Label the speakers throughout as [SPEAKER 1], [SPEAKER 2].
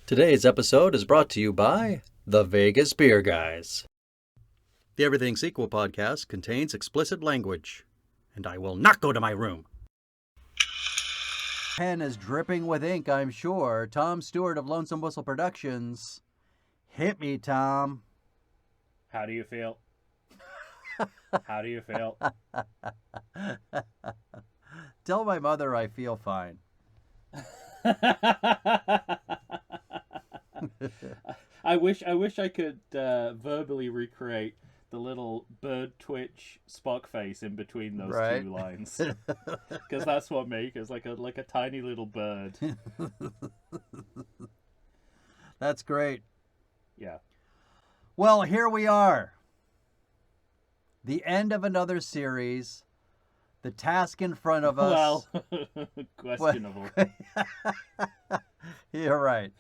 [SPEAKER 1] Today's episode is brought to you by the Vegas Beer Guys. The Everything Sequel podcast contains explicit language, and I will not go to my room. Pen is dripping with ink, I'm sure. Tom Stewart of Lonesome Whistle Productions. Hit me, Tom.
[SPEAKER 2] How do you feel? How do you feel?
[SPEAKER 1] Tell my mother I feel fine.
[SPEAKER 2] I wish I could verbally recreate the little bird twitch Spock face in between those two lines, because that's what make is like a tiny little bird.
[SPEAKER 1] That's great.
[SPEAKER 2] Yeah.
[SPEAKER 1] Well, here we are. The end of another series. The task in front of us.
[SPEAKER 2] Well, questionable.
[SPEAKER 1] You're right.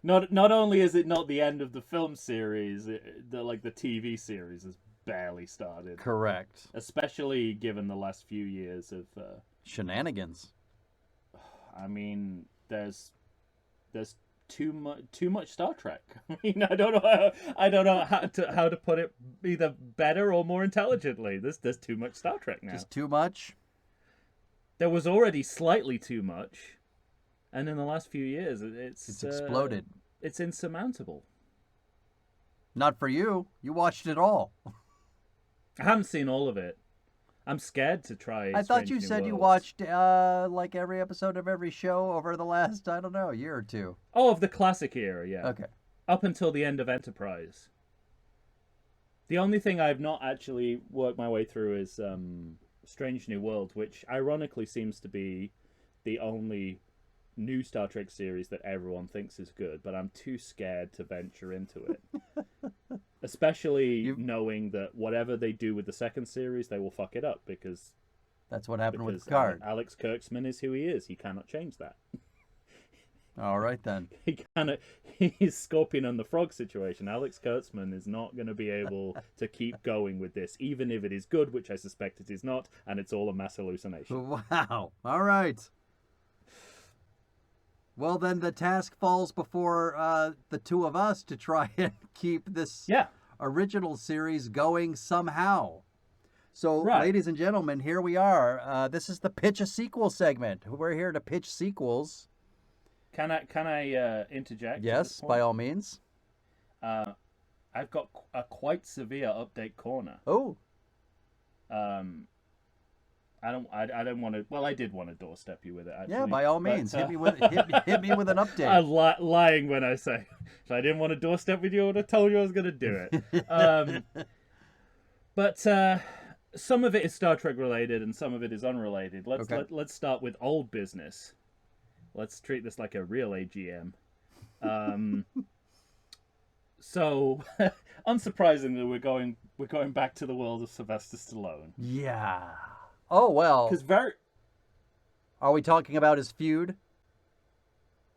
[SPEAKER 2] Not only is it not the end of the film series, the TV series has barely started.
[SPEAKER 1] Correct.
[SPEAKER 2] Especially given the last few years of
[SPEAKER 1] shenanigans.
[SPEAKER 2] I mean, there's too much Star Trek. I mean, I don't know how to put it either better or more intelligently. There's too much Star Trek now.
[SPEAKER 1] Just too much.
[SPEAKER 2] There was already slightly too much. And in the last few years, it's
[SPEAKER 1] exploded.
[SPEAKER 2] It's insurmountable.
[SPEAKER 1] Not for you. You watched it all.
[SPEAKER 2] I haven't seen all of it. I'm scared to try.
[SPEAKER 1] I thought you said you watched like every episode of every show over the last, I don't know, year or two.
[SPEAKER 2] Oh, of the classic era, yeah.
[SPEAKER 1] Okay.
[SPEAKER 2] Up until the end of Enterprise. The only thing I've not actually worked my way through is Strange New Worlds, which ironically seems to be the only new Star Trek series that everyone thinks is good, but I'm too scared to venture into it. Especially knowing that whatever they do with the second series, they will fuck it up, because
[SPEAKER 1] that's what happened with Picard.
[SPEAKER 2] Alex Kurtzman is who he is. He cannot change that.
[SPEAKER 1] All right, then.
[SPEAKER 2] He's Scorpion and the Frog situation. Alex Kurtzman is not going to be able to keep going with this, even if it is good, which I suspect it is not, and it's all a mass hallucination.
[SPEAKER 1] Wow. All right. Well, then the task falls before the two of us to try and keep this original series going somehow. So, ladies and gentlemen, here we are. This is the Pitch a Sequel segment. We're here to pitch sequels.
[SPEAKER 2] Can I interject?
[SPEAKER 1] Yes, by all means.
[SPEAKER 2] I've got a quite severe update corner.
[SPEAKER 1] Oh.
[SPEAKER 2] I don't want to. Well, I did want to doorstep you with it. Actually.
[SPEAKER 1] Yeah, by all means, hit me with an update.
[SPEAKER 2] I'm lying when I say if I didn't want to doorstep with you, I would have told you I was going to do it. But some of it is Star Trek related, and some of it is unrelated. Let's start with old business. Let's treat this like a real AGM. So, unsurprisingly, we're going back to the world of Sylvester Stallone.
[SPEAKER 1] Yeah. Oh, well. Are we talking about his feud?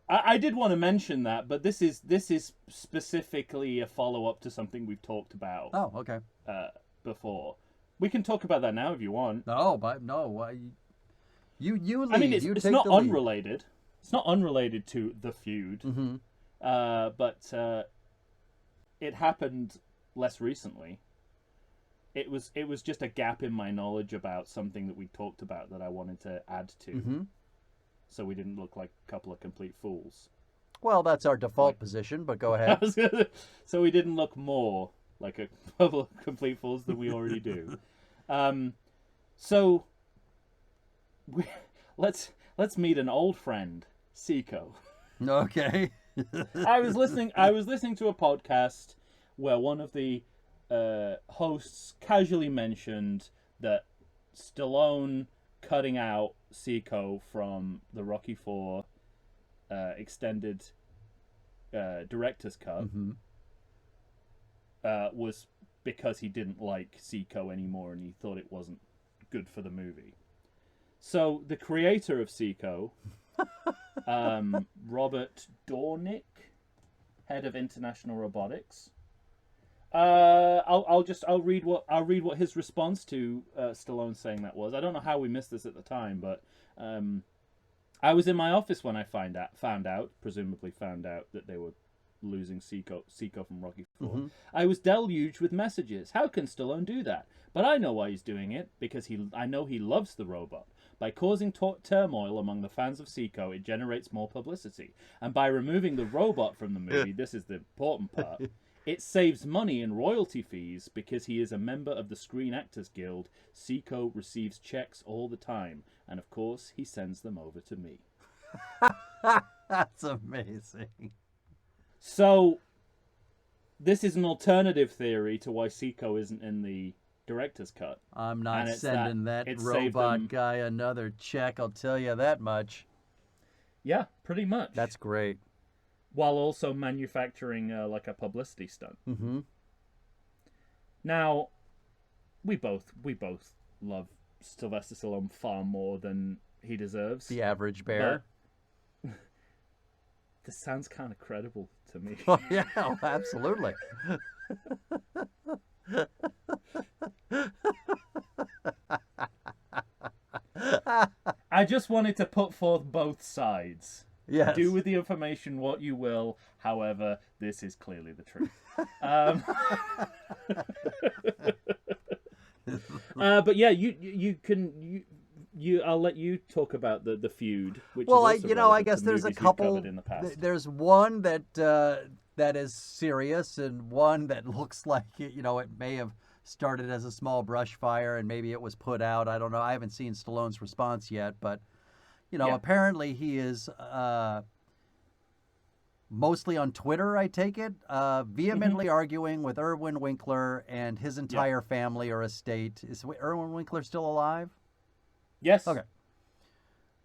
[SPEAKER 2] I did want to mention that, but this is specifically a follow-up to something we've talked about.
[SPEAKER 1] Oh, okay.
[SPEAKER 2] Before. We can talk about that now if you want.
[SPEAKER 1] No, but no. You lead.
[SPEAKER 2] I mean, it's not unrelated.
[SPEAKER 1] Lead.
[SPEAKER 2] It's not unrelated to the feud.
[SPEAKER 1] Mm-hmm.
[SPEAKER 2] But it happened less recently. It was just a gap in my knowledge about something that we talked about that I wanted to add to, so we didn't look like a couple of complete fools.
[SPEAKER 1] Well, that's our default position, but go ahead.
[SPEAKER 2] So we didn't look more like a couple of complete fools than we already do. So let's meet an old friend, Seiko.
[SPEAKER 1] Okay.
[SPEAKER 2] I was listening to a podcast where one of the hosts casually mentioned that Stallone cutting out Seiko from the Rocky IV extended director's cut was because he didn't like Seiko anymore and he thought it wasn't good for the movie. So the creator of Seiko, Robert Dornick, head of International Robotics, I'll read what his response to Stallone saying that was. I don't know how we missed this at the time, but I was in my office when I presumably found out that they were losing Seco from Rocky IV.
[SPEAKER 1] Mm-hmm.
[SPEAKER 2] I was deluged with messages. How can Stallone do that? But I know why he's doing it, because I know he loves the robot. By causing turmoil among the fans of Seco, it generates more publicity. And by removing the robot from the movie, this is the important part, it saves money in royalty fees because he is a member of the Screen Actors Guild. Seco receives checks all the time. And of course, he sends them over to me.
[SPEAKER 1] That's amazing.
[SPEAKER 2] So, this is an alternative theory to why Seco isn't in the director's cut.
[SPEAKER 1] I'm not sending that robot guy another check, I'll tell you that much.
[SPEAKER 2] Yeah, pretty much.
[SPEAKER 1] That's great.
[SPEAKER 2] While also manufacturing like a publicity stunt.
[SPEAKER 1] Mm-hmm.
[SPEAKER 2] Now, we both love Sylvester Stallone far more than he deserves.
[SPEAKER 1] The average bear.
[SPEAKER 2] This sounds kind of credible to me.
[SPEAKER 1] Oh, yeah, absolutely.
[SPEAKER 2] I just wanted to put forth both sides.
[SPEAKER 1] Yes.
[SPEAKER 2] Do with the information what you will. However, this is clearly the truth. But yeah, you can. I'll let you talk about the feud. Which
[SPEAKER 1] well,
[SPEAKER 2] is also
[SPEAKER 1] I guess there's a couple.
[SPEAKER 2] In the past.
[SPEAKER 1] There's one that is serious, and one that looks like it may have started as a small brush fire, and maybe it was put out. I don't know. I haven't seen Stallone's response yet, but apparently he is mostly on Twitter. I take it vehemently arguing with Irwin Winkler and his entire family or estate. Is Irwin Winkler still alive?
[SPEAKER 2] Yes.
[SPEAKER 1] Okay.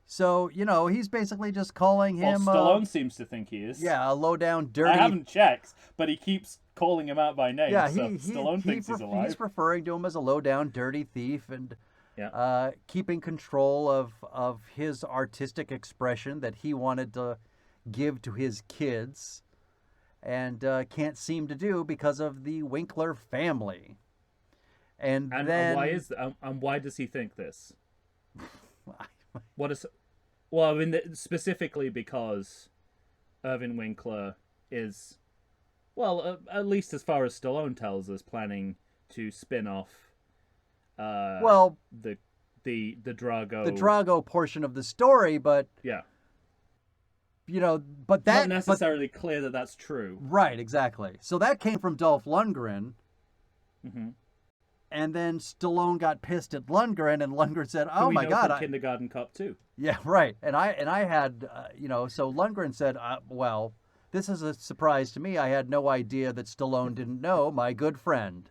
[SPEAKER 1] So, he's basically just calling him...
[SPEAKER 2] Well, Stallone seems to think he is.
[SPEAKER 1] Yeah, a low-down, dirty...
[SPEAKER 2] I haven't checked, but he keeps calling him out by name,
[SPEAKER 1] yeah,
[SPEAKER 2] so Stallone thinks he's alive.
[SPEAKER 1] He's referring to him as a low-down, dirty thief and keeping control of his artistic expression that he wanted to give to his kids and can't seem to do because of the Winkler family. And
[SPEAKER 2] why does he think this? Well, I mean, specifically because Irvin Winkler is, at least as far as Stallone tells us, planning to spin off the Drago
[SPEAKER 1] portion of the story, but but that
[SPEAKER 2] not necessarily clear that that's true.
[SPEAKER 1] Right, exactly. So that came from Dolph Lundgren.
[SPEAKER 2] Mm-hmm.
[SPEAKER 1] And then Stallone got pissed at Lundgren, and Lundgren said, "Oh my God,
[SPEAKER 2] Kindergarten Cop 2."
[SPEAKER 1] Yeah, right. And I had, so Lundgren said, "Well, this is a surprise to me. I had no idea that Stallone didn't know my good friend."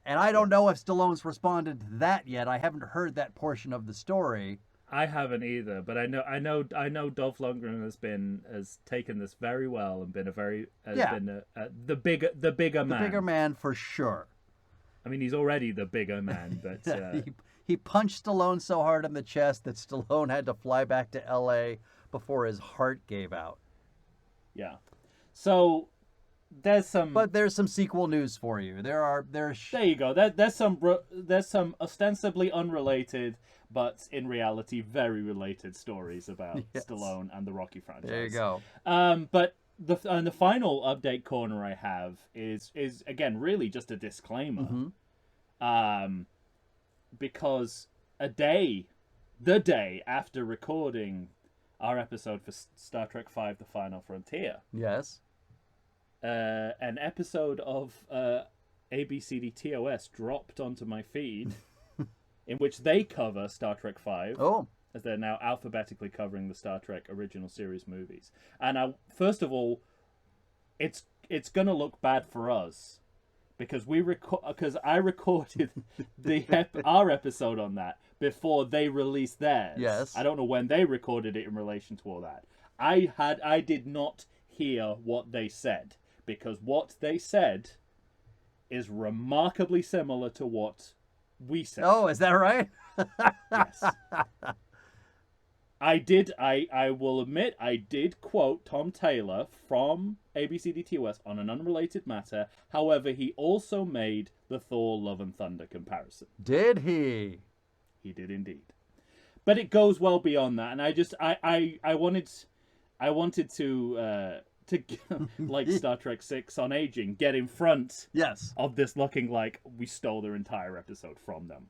[SPEAKER 1] And I don't know if Stallone's responded to that yet. I haven't heard that portion of the story.
[SPEAKER 2] I haven't either, but I know Dolph Lundgren has taken this very well and been the bigger man.
[SPEAKER 1] The bigger man for sure.
[SPEAKER 2] I mean, he's already the bigger man, but...
[SPEAKER 1] he punched Stallone so hard in the chest that Stallone had to fly back to L.A. before his heart gave out.
[SPEAKER 2] Yeah. So, there's some...
[SPEAKER 1] But there's some sequel news for you. There
[SPEAKER 2] you go. There's some ostensibly unrelated, but in reality very related stories about Stallone and the Rocky franchise.
[SPEAKER 1] There you go.
[SPEAKER 2] But... The final update corner I have is again really just a disclaimer, because the day after recording our episode for Star Trek V: The Final Frontier,
[SPEAKER 1] yes,
[SPEAKER 2] an episode of ABCD-TOS dropped onto my feed, in which they cover Star Trek V.
[SPEAKER 1] Oh.
[SPEAKER 2] As they're now alphabetically covering the Star Trek original series movies. And first of all, it's going to look bad for us because I recorded our episode on that before they released theirs.
[SPEAKER 1] Yes.
[SPEAKER 2] I don't know when they recorded it in relation to all that. I did not hear what they said, because what they said is remarkably similar to what we said.
[SPEAKER 1] Oh, is that right?
[SPEAKER 2] Yes. I will admit, I did quote Tom Taylor from ABCD-TOS on an unrelated matter. However, he also made the Thor Love and Thunder comparison.
[SPEAKER 1] Did he?
[SPEAKER 2] He did indeed. but it goes well beyond that, and I wanted to like Star Trek 6 on aging, get in front of this looking like we stole their entire episode from them.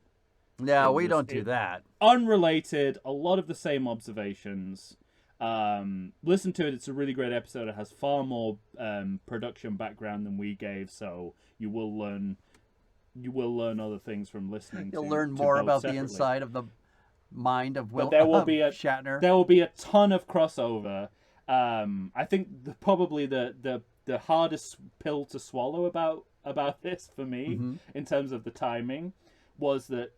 [SPEAKER 1] Yeah, we don't do that.
[SPEAKER 2] Unrelated, a lot of the same observations. Listen to it, it's a really great episode. It has far more production background than we gave, so you will learn other things from listening.
[SPEAKER 1] You'll learn more about the inside of the mind of Shatner.
[SPEAKER 2] There will be a ton of crossover. I think probably the hardest pill to swallow about this for me, in terms of the timing, was that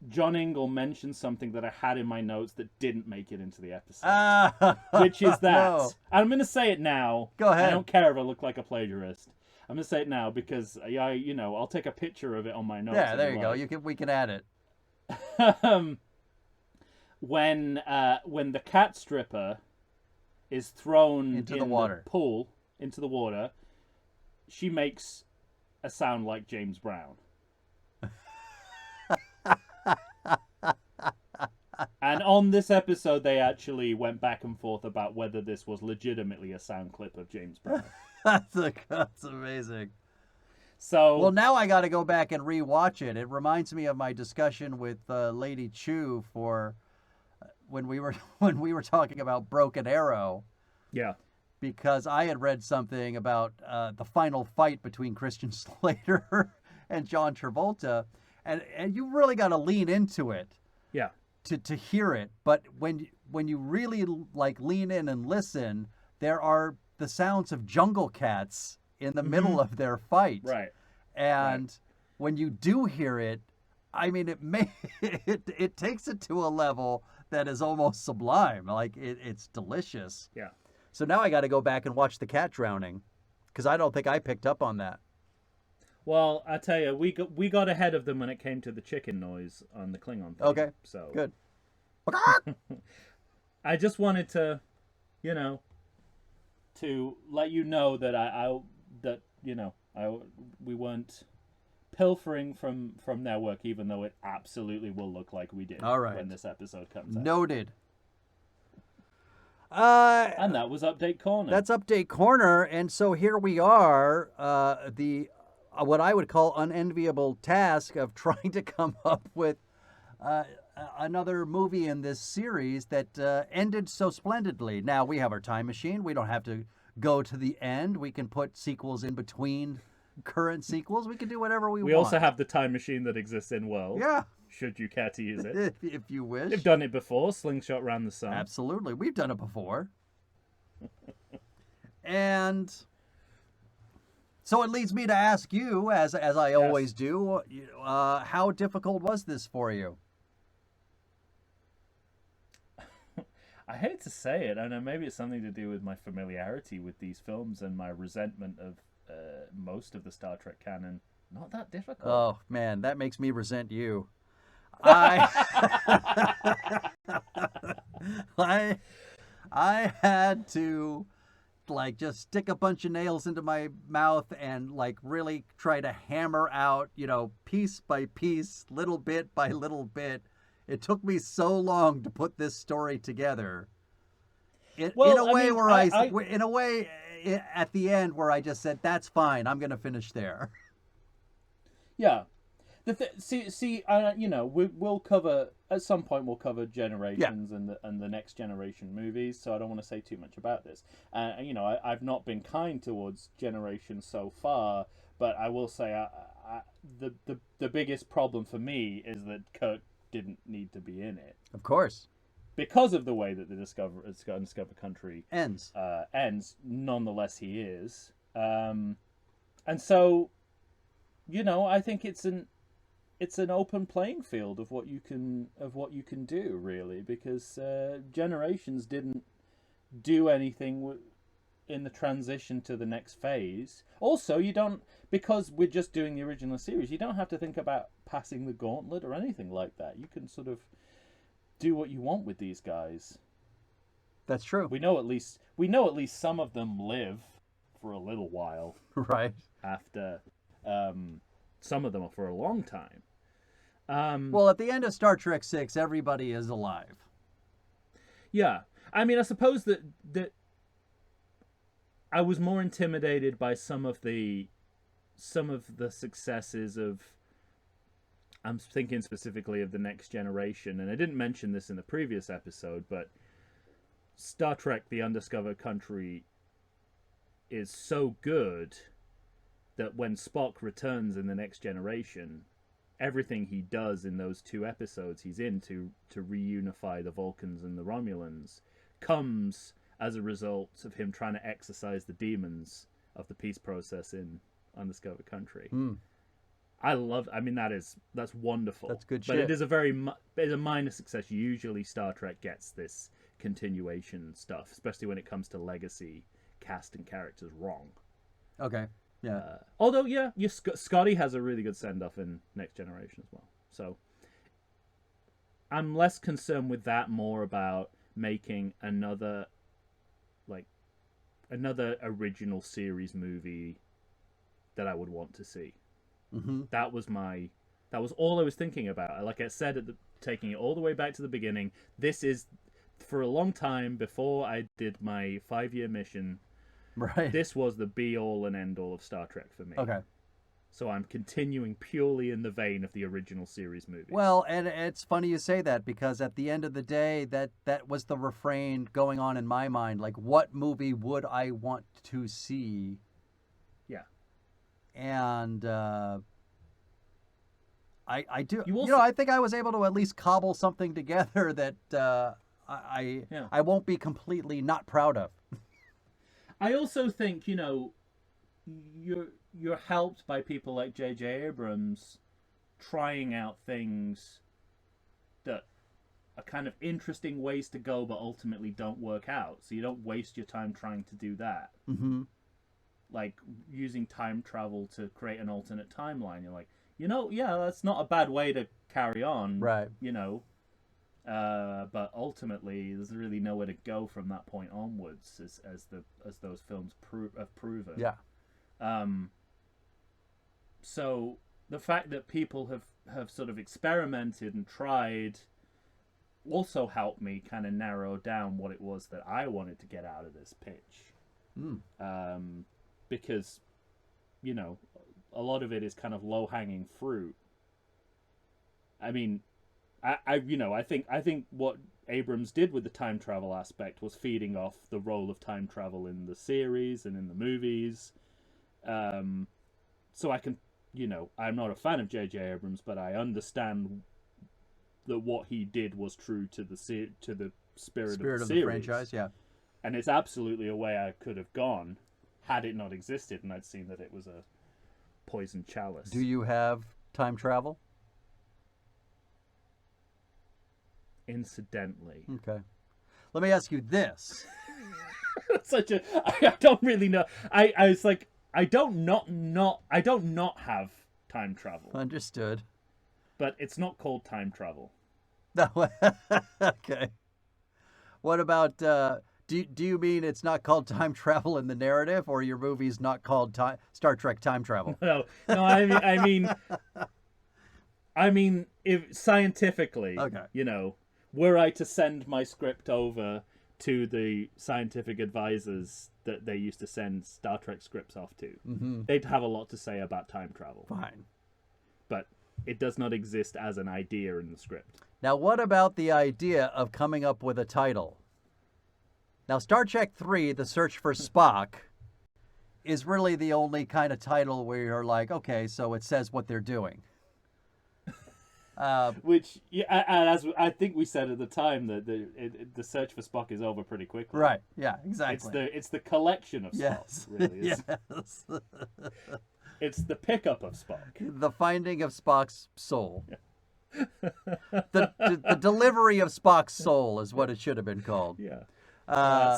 [SPEAKER 2] John Ingle mentioned something that I had in my notes that didn't make it into the episode, which is that. No. I'm going to say it now.
[SPEAKER 1] Go ahead.
[SPEAKER 2] I don't care if I look like a plagiarist. I'm going to say it now because I'll take a picture of it on my notes.
[SPEAKER 1] Yeah, there you go. We can add it.
[SPEAKER 2] When the cat stripper is thrown into the pool, into the water, she makes a sound like James Brown. And on this episode, they actually went back and forth about whether this was legitimately a sound clip of James Brown.
[SPEAKER 1] That's amazing.
[SPEAKER 2] So,
[SPEAKER 1] well, now I got to go back and rewatch it. It reminds me of my discussion with Lady Chu for when we were talking about Broken Arrow.
[SPEAKER 2] Yeah.
[SPEAKER 1] Because I had read something about the final fight between Christian Slater and John Travolta, and you really got to lean into it.
[SPEAKER 2] Yeah.
[SPEAKER 1] To hear it, but when you really lean in and listen, there are the sounds of jungle cats in the middle of their fight.
[SPEAKER 2] Right.
[SPEAKER 1] And when you do hear it, I mean, it takes it to a level that is almost sublime. Like it's delicious.
[SPEAKER 2] Yeah.
[SPEAKER 1] So now I got to go back and watch the cat drowning, because I don't think I picked up on that.
[SPEAKER 2] Well, I tell you, we got ahead of them when it came to the chicken noise on the Klingon thing.
[SPEAKER 1] Okay.
[SPEAKER 2] So
[SPEAKER 1] good.
[SPEAKER 2] I just wanted to, to let you know that we weren't pilfering from their work, even though it absolutely will look like we did.
[SPEAKER 1] All right.
[SPEAKER 2] When this episode comes out.
[SPEAKER 1] Noted.
[SPEAKER 2] And that was Update Corner.
[SPEAKER 1] That's Update Corner, and so here we are. The what I would call unenviable task of trying to come up with another movie in this series that ended so splendidly. Now, we have our time machine. We don't have to go to the end. We can put sequels in between current sequels. We can do whatever we want.
[SPEAKER 2] We also have the time machine that exists in World.
[SPEAKER 1] Yeah.
[SPEAKER 2] Should you care to use it.
[SPEAKER 1] If you wish.
[SPEAKER 2] We've done it before. Slingshot around the sun.
[SPEAKER 1] Absolutely. We've done it before. And so it leads me to ask you, as I always do, how difficult was this for you?
[SPEAKER 2] I hate to say it. I know maybe it's something to do with my familiarity with these films and my resentment of most of the Star Trek canon. Not that difficult.
[SPEAKER 1] Oh, man, that makes me resent you. I had to just stick a bunch of nails into my mouth and really try to hammer out, piece by piece, little bit by little bit. It took me so long to put this story together. In a way, at the end where I just said, that's fine, I'm going to finish there.
[SPEAKER 2] Yeah. We'll cover at some point. We'll cover Generations and the Next Generation movies. So I don't want to say too much about this. I've not been kind towards Generations so far, but I will say the biggest problem for me is that Kirk didn't need to be in it.
[SPEAKER 1] Of course.
[SPEAKER 2] Because of the way that the Undiscovered Country
[SPEAKER 1] ends.
[SPEAKER 2] Nonetheless, he is. And so, I think it's an open playing field of what you can do, really, because Generations didn't do anything in the transition to the next phase. Also, you don't, because we're just doing the original series, you don't have to think about passing the gauntlet or anything like that. You can sort of do what you want with these guys.
[SPEAKER 1] That's true.
[SPEAKER 2] We know at least some of them live for a little while.
[SPEAKER 1] Right.
[SPEAKER 2] After some of them are for a long time.
[SPEAKER 1] Well, at the end of Star Trek 6, everybody is alive.
[SPEAKER 2] Yeah. I mean, I suppose that I was more intimidated by some of the successes of. I'm thinking specifically of the Next Generation, and I didn't mention this in the previous episode, but Star Trek: The Undiscovered Country is so good that when Spock returns in the Next Generation, everything he does in those 2 episodes he's in to reunify the Vulcans and the Romulans comes as a result of him trying to exorcise the demons of the peace process in Undiscovered Country. I mean, that's wonderful.
[SPEAKER 1] That's good
[SPEAKER 2] shit.
[SPEAKER 1] But
[SPEAKER 2] it is a minor success. Usually Star Trek gets this continuation stuff, especially when it comes to legacy cast and characters wrong.
[SPEAKER 1] Okay. Yeah.
[SPEAKER 2] Although, Scotty has a really good send-off in Next Generation as well. So I'm less concerned with that, more about making another original series movie that I would want to see.
[SPEAKER 1] Mm-hmm.
[SPEAKER 2] That was all I was thinking about. Like I said, taking it all the way back to the beginning, this is, for a long time before I did my 5-year mission,
[SPEAKER 1] right,
[SPEAKER 2] this was the be-all and end-all of Star Trek for me.
[SPEAKER 1] Okay.
[SPEAKER 2] So I'm continuing purely in the vein of the original series movie.
[SPEAKER 1] Well, and it's funny you say that, because at the end of the day, that was the refrain going on in my mind. Like, what movie would I want to see?
[SPEAKER 2] Yeah.
[SPEAKER 1] And I do. I think I was able to at least cobble something together that I won't be completely not proud of.
[SPEAKER 2] I also think, you're helped by people like J.J. Abrams trying out things that are kind of interesting ways to go but ultimately don't work out. So you don't waste your time trying to do that.
[SPEAKER 1] Mm-hmm.
[SPEAKER 2] Like using time travel to create an alternate timeline. You're like, that's not a bad way to carry on.
[SPEAKER 1] Right.
[SPEAKER 2] But ultimately, there's really nowhere to go from that point onwards, as those films have proven.
[SPEAKER 1] Yeah.
[SPEAKER 2] So the fact that people have sort of experimented and tried also helped me kind of narrow down what it was that I wanted to get out of this pitch. Because, a lot of it is kind of low-hanging fruit. I mean, I think what Abrams did with the time travel aspect was feeding off the role of time travel in the series and in the movies. So I can, I'm not a fan of J.J. Abrams, but I understand that what he did was true to the spirit of the series.
[SPEAKER 1] The franchise, yeah.
[SPEAKER 2] And it's absolutely a way I could have gone had it not existed, and I'd seen that it was a poison chalice.
[SPEAKER 1] Do you have time travel?
[SPEAKER 2] Incidentally.
[SPEAKER 1] Okay. Let me ask you this.
[SPEAKER 2] I don't really know. I was like, I don't not have time travel.
[SPEAKER 1] Understood.
[SPEAKER 2] But it's not called time travel.
[SPEAKER 1] No. Okay. What about, do you mean it's not called time travel in the narrative, or your movie's not called Star Trek Time Travel?
[SPEAKER 2] No, I mean, if scientifically,
[SPEAKER 1] okay.
[SPEAKER 2] Were I to send my script over to the scientific advisors that they used to send Star Trek scripts off to,
[SPEAKER 1] mm-hmm.
[SPEAKER 2] they'd have a lot to say about time travel.
[SPEAKER 1] Fine.
[SPEAKER 2] But it does not exist as an idea in the script.
[SPEAKER 1] Now, what about the idea of coming up with a title? Now, Star Trek 3, The Search for Spock, is really the only kind of title where you're like, okay, so it says what they're doing.
[SPEAKER 2] Which, as I think we said at the time, that the search for Spock is over pretty quickly.
[SPEAKER 1] Right? Yeah, exactly.
[SPEAKER 2] It's the collection of Spock.
[SPEAKER 1] Yes.
[SPEAKER 2] Really.
[SPEAKER 1] Yes.
[SPEAKER 2] It's the pickup of Spock.
[SPEAKER 1] The finding of Spock's soul. Yeah. the delivery of Spock's soul is what it should have been called.
[SPEAKER 2] Yeah.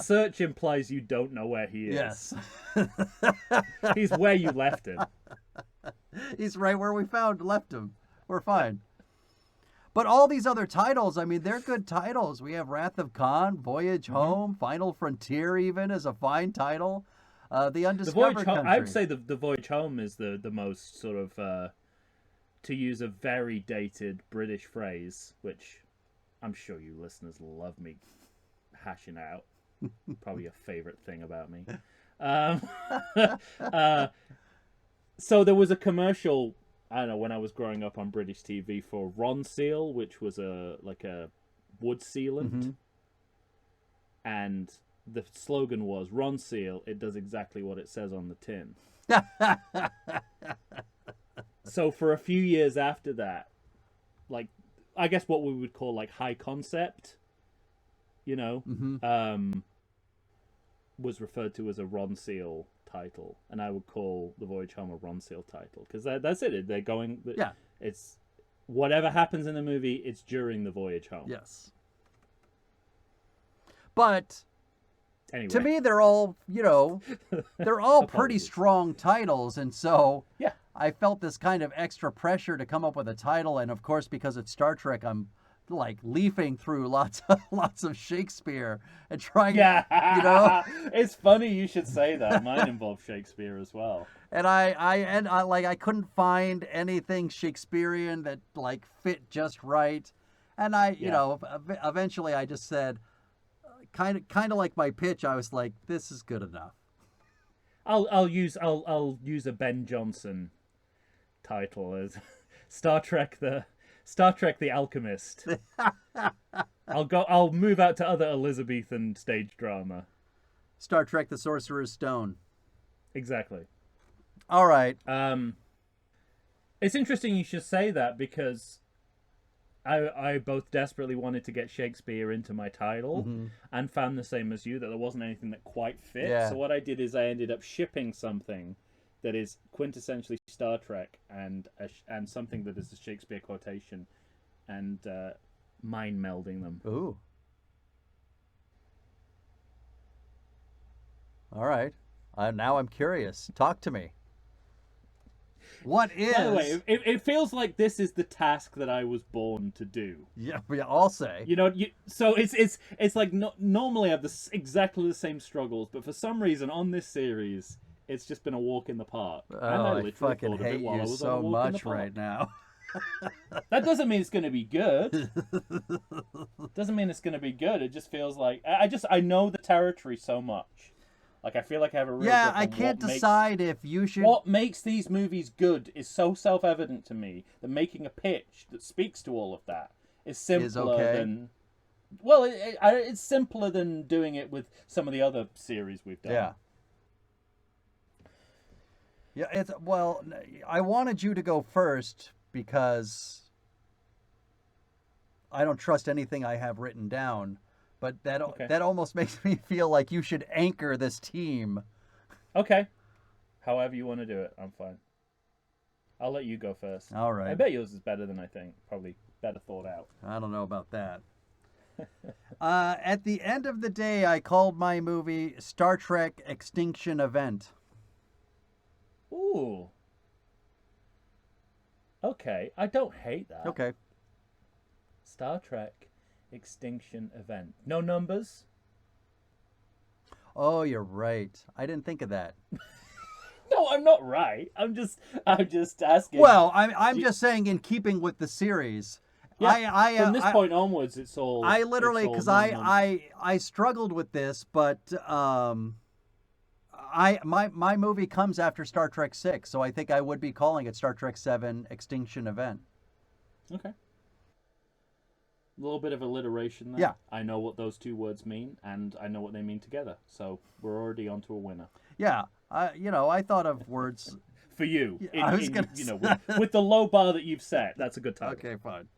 [SPEAKER 2] Search implies you don't know where he is.
[SPEAKER 1] Yes.
[SPEAKER 2] He's where you left him.
[SPEAKER 1] He's right where we left him. We're fine. But all these other titles, I mean, they're good titles. We have Wrath of Khan, Voyage Home, Final Frontier even is a fine title. The Undiscovered Country.
[SPEAKER 2] I would say the Voyage Home is the most sort of to use a very dated British phrase, which I'm sure you listeners love me hashing out. Probably a favorite thing about me. So there was a commercial, I don't know, when I was growing up on British TV for Ron Seal, which was a wood sealant. Mm-hmm. And the slogan was, Ron Seal, it does exactly what it says on the tin. So for a few years after that, like, I guess what we would call like high concept, mm-hmm. Was referred to as a Ron Seal title, and I would call The Voyage Home a Ron Seal title, because that's it. They're going,
[SPEAKER 1] yeah.
[SPEAKER 2] It's whatever happens in the movie, it's during the voyage home.
[SPEAKER 1] Yes. But anyway, to me, they're all they're all pretty strong titles, and so
[SPEAKER 2] yeah,
[SPEAKER 1] I felt this kind of extra pressure to come up with a title, and of course, because it's Star Trek, I'm like leafing through lots of Shakespeare and trying.
[SPEAKER 2] Yeah, it's funny you should say that. Mine involved Shakespeare as well. And
[SPEAKER 1] I couldn't find anything Shakespearean that like fit just right, and eventually I just said, kind of like my pitch. I was like, this is good enough.
[SPEAKER 2] I'll use a Ben Jonson title as Star Trek the Alchemist. I'll move out to other Elizabethan stage drama.
[SPEAKER 1] Star Trek the Sorcerer's Stone.
[SPEAKER 2] Exactly.
[SPEAKER 1] All right.
[SPEAKER 2] It's interesting you should say that, because I both desperately wanted to get Shakespeare into my title, mm-hmm. and found the same as you, that there wasn't anything that quite fit. Yeah. So what I did is I ended up shipping something that is quintessentially Star Trek and something that is a Shakespeare quotation, and mind melding them.
[SPEAKER 1] Ooh. All right. Now I'm curious. Talk to me. What is...
[SPEAKER 2] By the way, it feels like this is the task that I was born to do.
[SPEAKER 1] Yeah, I'll say.
[SPEAKER 2] So it's like normally I have exactly the same struggles, but for some reason on this series, it's just been a walk in the park.
[SPEAKER 1] Oh, I fucking hate you so much right now.
[SPEAKER 2] That doesn't mean it's going to be good. Doesn't mean it's going to be good. It just feels like I know the territory so much. Like, I feel like I have a real...
[SPEAKER 1] Yeah, I can't decide if you should...
[SPEAKER 2] What makes these movies good is so self-evident to me that making a pitch that speaks to all of that is simpler than... Well, it's simpler than doing it with some of the other series we've done.
[SPEAKER 1] Yeah. Yeah, well, I wanted you to go first because I don't trust anything I have written down. But that almost makes me feel like you should anchor this team.
[SPEAKER 2] Okay. However you want to do it, I'm fine. I'll let you go first.
[SPEAKER 1] All right.
[SPEAKER 2] I bet yours is better than I think. Probably better thought out.
[SPEAKER 1] I don't know about that. At the end of the day, I called my movie Star Trek Extinction Event.
[SPEAKER 2] Ooh. Okay. I don't hate that.
[SPEAKER 1] Okay.
[SPEAKER 2] Star Trek Extinction Event. No numbers?
[SPEAKER 1] Oh, you're right. I didn't think of that.
[SPEAKER 2] No, I'm not right. I'm just asking.
[SPEAKER 1] Well, I'm just saying, in keeping with the series.
[SPEAKER 2] Yeah, from this point onwards, it's all...
[SPEAKER 1] I literally, because I struggled with this, but my movie comes after Star Trek 6, so I think I would be calling it Star Trek 7 Extinction Event.
[SPEAKER 2] Okay. A little bit of alliteration there.
[SPEAKER 1] Yeah.
[SPEAKER 2] I know what those two words mean, and I know what they mean together. So we're already onto a winner.
[SPEAKER 1] Yeah. I thought of words...
[SPEAKER 2] For you.
[SPEAKER 1] Yeah,
[SPEAKER 2] with the low bar that you've set, that's a good time.
[SPEAKER 1] Okay, fine.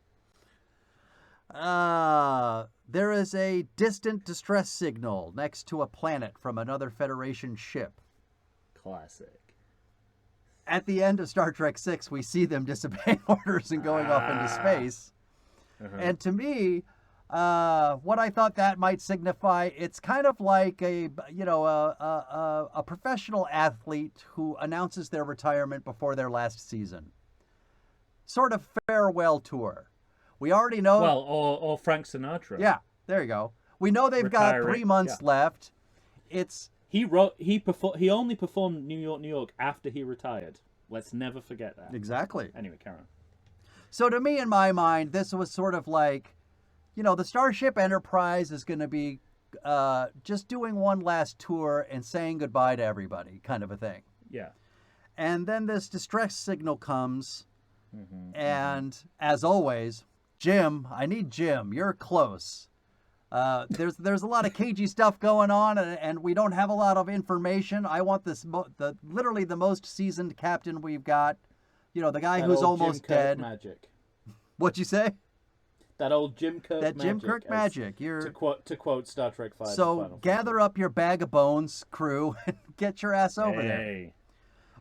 [SPEAKER 1] There is a distant distress signal next to a planet from another Federation ship.
[SPEAKER 2] Classic.
[SPEAKER 1] At the end of Star Trek 6, we see them disobeying orders and going off into space. Uh-huh. And to me, what I thought that might signify, it's kind of like a professional athlete who announces their retirement before their last season. Sort of farewell tour. We already know...
[SPEAKER 2] Well, or Frank Sinatra.
[SPEAKER 1] Yeah, there you go. We know they've got 3 months left.
[SPEAKER 2] He only performed New York, New York after he retired. Let's never forget that.
[SPEAKER 1] Exactly.
[SPEAKER 2] Anyway, Karen.
[SPEAKER 1] So to me, in my mind, this was sort of like, the Starship Enterprise is going to be just doing one last tour and saying goodbye to everybody, kind of a thing.
[SPEAKER 2] Yeah.
[SPEAKER 1] And then this distress signal comes, and as always, Jim, I need Jim. You're close. There's a lot of cagey stuff going on, and we don't have a lot of information. I want literally the most seasoned captain we've got. The guy who's almost dead.
[SPEAKER 2] Magic.
[SPEAKER 1] What'd you say?
[SPEAKER 2] That old Jim Kirk magic.
[SPEAKER 1] That Jim Kirk magic.
[SPEAKER 2] To quote Star Trek V.
[SPEAKER 1] So gather up your bag of bones, crew, and get your ass over there.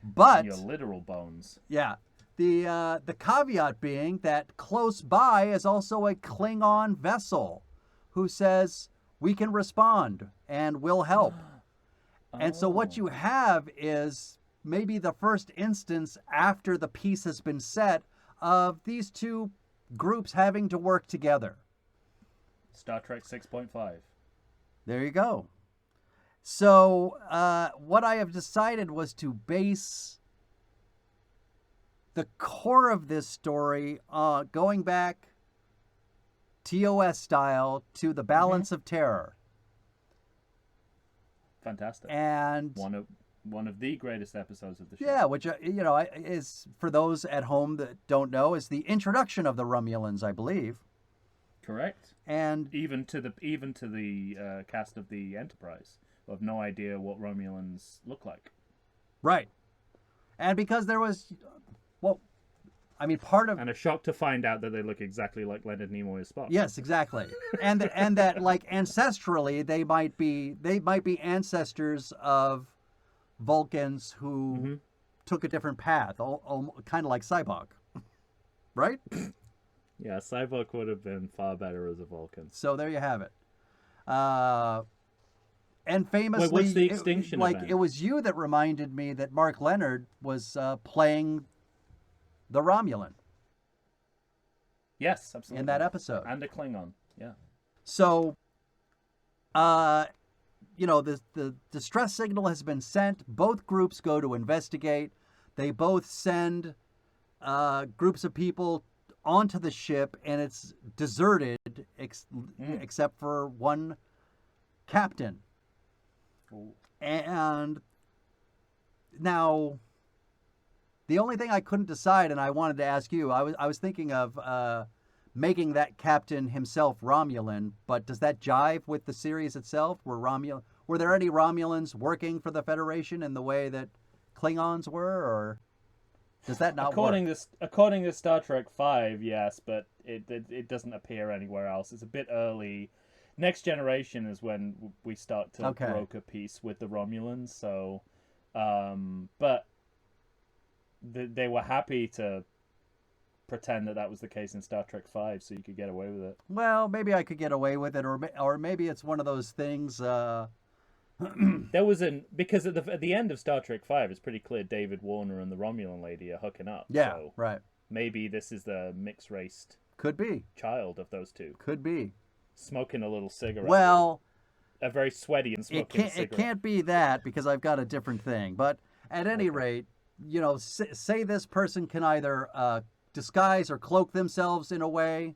[SPEAKER 1] But
[SPEAKER 2] your literal bones.
[SPEAKER 1] Yeah. The caveat being that close by is also a Klingon vessel who says, we can respond and we'll help. And so what you have is maybe the first instance after the peace has been set of these two groups having to work together.
[SPEAKER 2] Star Trek 6.5.
[SPEAKER 1] There you go. So what I have decided was to base the core of this story going back TOS style to the Balance of Terror.
[SPEAKER 2] Fantastic.
[SPEAKER 1] And
[SPEAKER 2] one of the greatest episodes of the show.
[SPEAKER 1] Yeah, which is, for those at home that don't know, is the introduction of the Romulans, I believe.
[SPEAKER 2] Correct.
[SPEAKER 1] And
[SPEAKER 2] even to the cast of the Enterprise, who have no idea what Romulans look like.
[SPEAKER 1] Right. And because there was,
[SPEAKER 2] and a shock to find out that they look exactly like Leonard Nimoy as Spock.
[SPEAKER 1] Yes, exactly. and that like ancestrally they might be ancestors of Vulcans who took a different path, kind of like Cyborg, right?
[SPEAKER 2] Yeah, Cyborg would have been far better as a Vulcan.
[SPEAKER 1] So there you have it. And famously,
[SPEAKER 2] what's the extinction event?
[SPEAKER 1] It was you that reminded me that Mark Leonard was playing the Romulan.
[SPEAKER 2] Yes, absolutely.
[SPEAKER 1] In that episode.
[SPEAKER 2] And a Klingon, yeah.
[SPEAKER 1] So, the distress signal has been sent. Both groups go to investigate. They both send groups of people onto the ship, and it's deserted except for one captain. Ooh. And now, the only thing I couldn't decide, and I wanted to ask you, I was thinking of making that captain himself Romulan, but does that jive with the series itself? Were there any Romulans working for the Federation in the way that Klingons were, or does that not work?
[SPEAKER 2] According to Star Trek V, yes, but it doesn't appear anywhere else. It's a bit early. Next Generation is when we start to broker peace with the Romulans. So, but they were happy to pretend that was the case in Star Trek V, so you could get away with it.
[SPEAKER 1] Well, maybe I could get away with it, or maybe it's one of those things.
[SPEAKER 2] There was because at the end of Star Trek V, it's pretty clear David Warner and the Romulan lady are hooking up.
[SPEAKER 1] Yeah,
[SPEAKER 2] so
[SPEAKER 1] right.
[SPEAKER 2] Maybe this is the mixed-raced child of those two.
[SPEAKER 1] Could be.
[SPEAKER 2] Smoking a little cigarette.
[SPEAKER 1] Well,
[SPEAKER 2] a very sweaty and smoking cigarette.
[SPEAKER 1] It can't be that, because I've got a different thing. But at any rate, say this person can either disguise or cloak themselves in a way,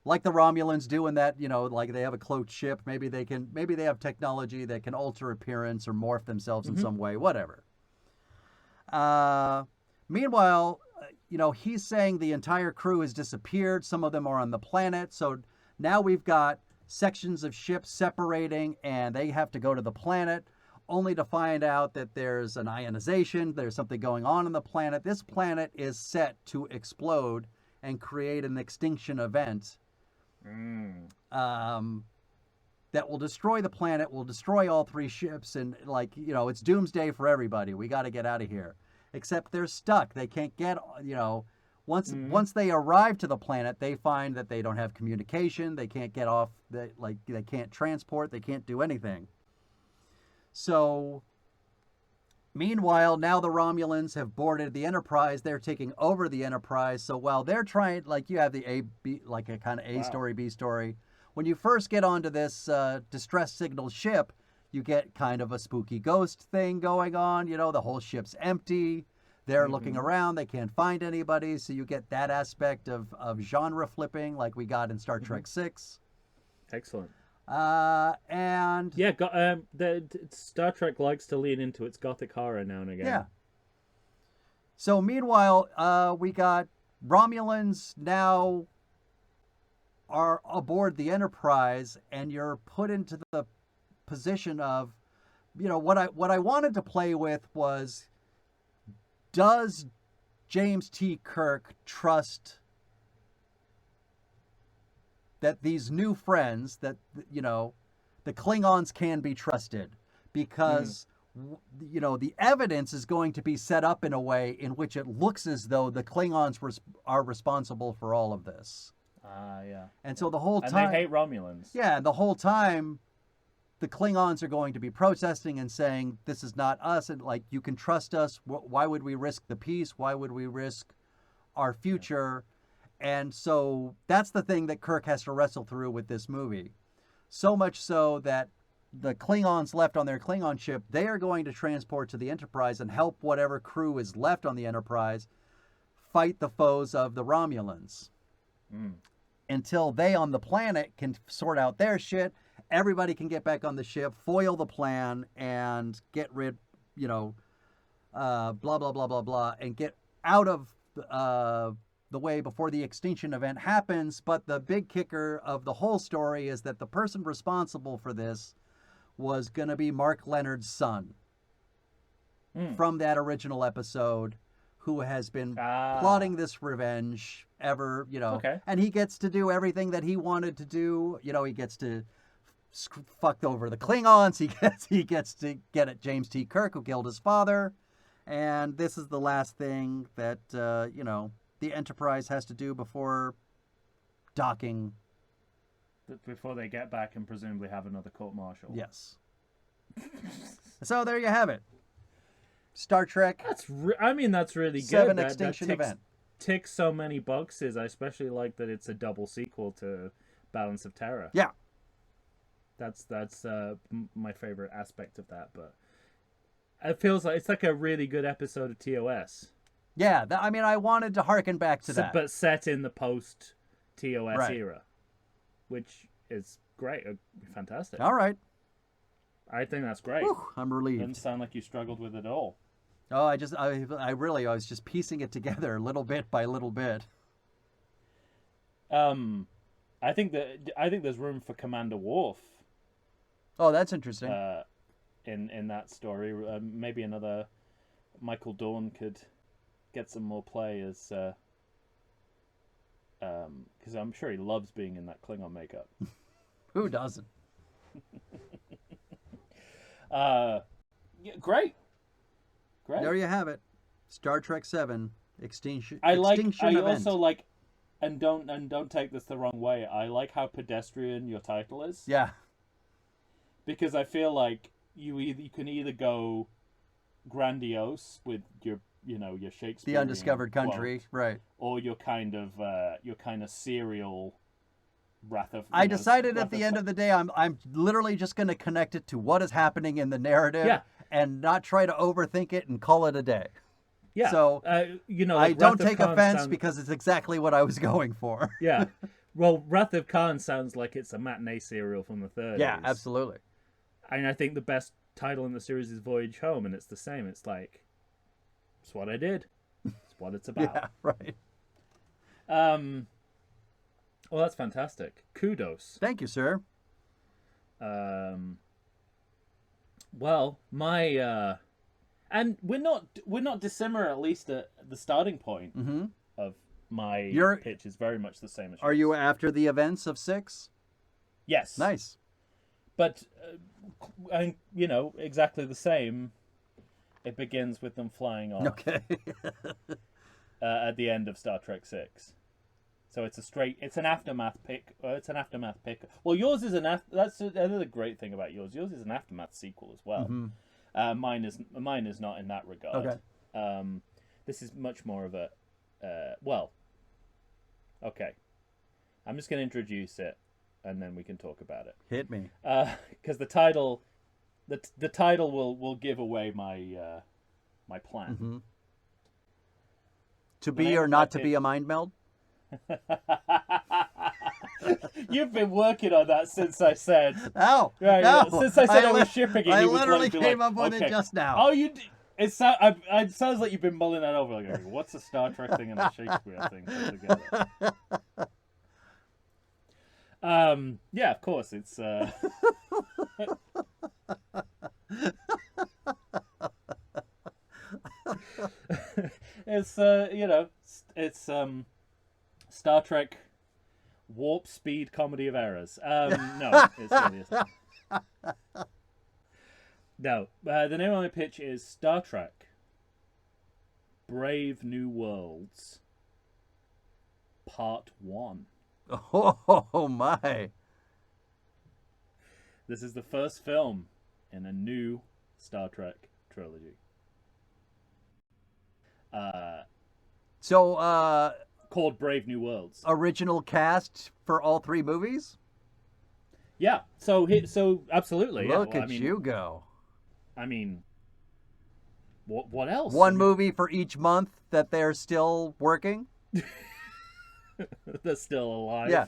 [SPEAKER 1] like the Romulans do in that, like they have a cloaked ship. Maybe they have technology that can alter appearance or morph themselves in some way, whatever. Meanwhile, he's saying the entire crew has disappeared. Some of them are on the planet. So now we've got sections of ships separating, and they have to go to the planet, only to find out that there's an ionization, there's something going on the planet. This planet is set to explode and create an extinction event that will destroy the planet, will destroy all three ships, and it's doomsday for everybody. We got to get out of here. Except they're stuck. They can't get, once they arrive to the planet, they find that they don't have communication. They can't get off, they can't transport, they can't do anything. So, meanwhile, now the Romulans have boarded the Enterprise. They're taking over the Enterprise. So while they're trying, you have the A, B, like a kind of A story, B story. When you first get onto this distress signal ship, you get kind of a spooky ghost thing going on. The whole ship's empty. They're looking around. They can't find anybody. So you get that aspect of genre flipping like we got in Star Trek 6.
[SPEAKER 2] Excellent.
[SPEAKER 1] And...
[SPEAKER 2] Yeah, Star Trek likes to lean into its gothic horror now and again.
[SPEAKER 1] Yeah. So meanwhile, we got Romulans now are aboard the Enterprise, and you're put into the position of, what I wanted to play with was, does James T. Kirk trust that these new friends, that, the Klingons can be trusted? Because, the evidence is going to be set up in a way in which it looks as though the Klingons are responsible for all of this.
[SPEAKER 2] Yeah.
[SPEAKER 1] And so the whole time...
[SPEAKER 2] And they hate Romulans.
[SPEAKER 1] Yeah, and the whole time, the Klingons are going to be protesting and saying, this is not us, and you can trust us. Why would we risk the peace? Why would we risk our future? And so that's the thing that Kirk has to wrestle through with this movie. So much so that the Klingons left on their Klingon ship, they are going to transport to the Enterprise and help whatever crew is left on the Enterprise fight the foes of the Romulans. Until they on the planet can sort out their shit, everybody can get back on the ship, foil the plan, and get rid, blah, blah, blah, blah, blah, and get out of the way before the extinction event happens. But the big kicker of the whole story is that the person responsible for this was going to be Mark Leonard's son from that original episode, who has been plotting this revenge ever, and he gets to do everything that he wanted to do. He gets to fuck over the Klingons. He gets to get at James T. Kirk, who killed his father. And this is the last thing that, the Enterprise has to do before docking.
[SPEAKER 2] Before they get back and presumably have another court-martial.
[SPEAKER 1] Yes. So there you have it. Star Trek.
[SPEAKER 2] That's really good.
[SPEAKER 1] 7 extinction event.
[SPEAKER 2] Ticks so many boxes. I especially like that it's a double sequel to Balance of Terror.
[SPEAKER 1] Yeah.
[SPEAKER 2] That's my favorite aspect of that. But it feels like it's like a really good episode of TOS.
[SPEAKER 1] Yeah, I wanted to harken back to that.
[SPEAKER 2] But set in the post-TOS era, which is great. Fantastic.
[SPEAKER 1] All right.
[SPEAKER 2] I think that's great.
[SPEAKER 1] Whew, I'm relieved.
[SPEAKER 2] Didn't sound like you struggled with it at all.
[SPEAKER 1] Oh, I was just piecing it together little bit by little bit.
[SPEAKER 2] I think there's room for Commander Worf.
[SPEAKER 1] Oh, that's interesting.
[SPEAKER 2] In that story, maybe another Michael Dorn could get some more play as because I'm sure he loves being in that Klingon makeup.
[SPEAKER 1] Who doesn't?
[SPEAKER 2] Yeah, great.
[SPEAKER 1] There you have it. Star Trek 7 Extinction.
[SPEAKER 2] I
[SPEAKER 1] event.
[SPEAKER 2] also like, and don't take this the wrong way. I like how pedestrian your title is.
[SPEAKER 1] Yeah.
[SPEAKER 2] Because I feel like you can either go grandiose with your Shakespeare,
[SPEAKER 1] the undiscovered country,
[SPEAKER 2] quote,
[SPEAKER 1] right?
[SPEAKER 2] Or your kind of serial Wrath of.
[SPEAKER 1] I decided at the end of the day, I'm literally just going to connect it to what is happening in the narrative, and not try to overthink it and call it a day.
[SPEAKER 2] Yeah.
[SPEAKER 1] So
[SPEAKER 2] like
[SPEAKER 1] I don't take offense because it's exactly what I was going for.
[SPEAKER 2] Yeah. Well, Wrath of Khan sounds like it's a matinee serial from the 30s.
[SPEAKER 1] Yeah, absolutely.
[SPEAKER 2] And I think the best title in the series is Voyage Home, and it's the same. It's like, it's what I did. It's what it's about.
[SPEAKER 1] Yeah, right.
[SPEAKER 2] Well, that's fantastic. Kudos.
[SPEAKER 1] Thank you, sir.
[SPEAKER 2] Well, my and we're not dissimilar, at least at the starting point of my pitch is very much the same as yours.
[SPEAKER 1] Are you after the events of 6?
[SPEAKER 2] Yes.
[SPEAKER 1] Nice.
[SPEAKER 2] But and exactly the same. It begins with them flying off.
[SPEAKER 1] Okay.
[SPEAKER 2] At the end of Star Trek 6. So it's an aftermath pick. It's an aftermath pick. Well, yours is that's another great thing about yours. Yours is an aftermath sequel as well. Mm-hmm. Mine is not in that regard.
[SPEAKER 1] Okay.
[SPEAKER 2] This is much more of a, okay. I'm just going to introduce it, and then we can talk about it.
[SPEAKER 1] Hit me.
[SPEAKER 2] Because the title will give away my my plan.
[SPEAKER 1] To be or not to be a mind meld?
[SPEAKER 2] You've been working on that since I said.
[SPEAKER 1] No,
[SPEAKER 2] right,
[SPEAKER 1] no.
[SPEAKER 2] Since I said I was shipping it,
[SPEAKER 1] I
[SPEAKER 2] you would
[SPEAKER 1] literally
[SPEAKER 2] be
[SPEAKER 1] came
[SPEAKER 2] like,
[SPEAKER 1] up with
[SPEAKER 2] okay.
[SPEAKER 1] it just now.
[SPEAKER 2] Oh, you? It sounds like you've been mulling that over. Like, what's a Star Trek thing and a Shakespeare thing put together? Yeah, of course, it's. It's it's Star Trek warp speed comedy of errors. No, it's really isn't. No, the name of my pitch is Star Trek Brave New Worlds Part 1.
[SPEAKER 1] Oh my.
[SPEAKER 2] This is the first film in a new Star Trek trilogy. Called Brave New Worlds.
[SPEAKER 1] Original cast for all 3 movies?
[SPEAKER 2] Yeah. So absolutely.
[SPEAKER 1] Look at you go.
[SPEAKER 2] I mean, what else?
[SPEAKER 1] One movie for each month that they're still working?
[SPEAKER 2] They're still alive.
[SPEAKER 1] Yeah.